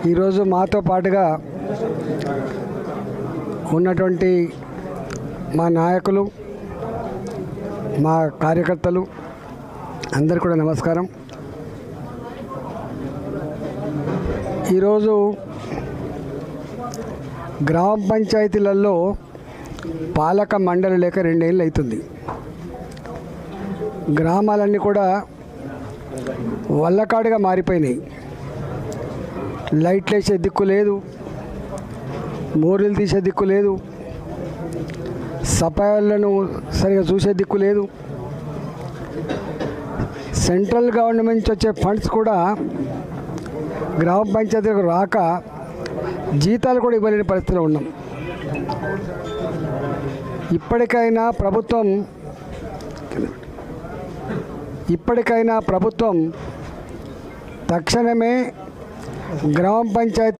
ఈరోజు మాతో పాటుగా ఉన్నటువంటి మా నాయకులు, మా కార్యకర్తలు అందరికీ కూడా నమస్కారం. ఈరోజు గ్రామ పంచాయతీలలో పాలక మండలి లేక 2 ఏళ్ళు అవుతుంది. గ్రామాలన్నీ కూడా వల్లకాడుగా మారిపోయినాయి. లైట్లు వేసే దిక్కు లేదు, మోరీలు తీసే దిక్కు లేదు, సఫాయిలను సరిగా చూసే దిక్కు లేదు. సెంట్రల్ గవర్నమెంట్ నుంచి వచ్చే ఫండ్స్ కూడా గ్రామ పంచాయతీలకు రాక జీతాలు కూడా ఇవ్వలేని పరిస్థితిలో ఉన్నాం. ఇప్పటికైనా ప్రభుత్వం తక్షణమే గ్రామ పంచాయతీ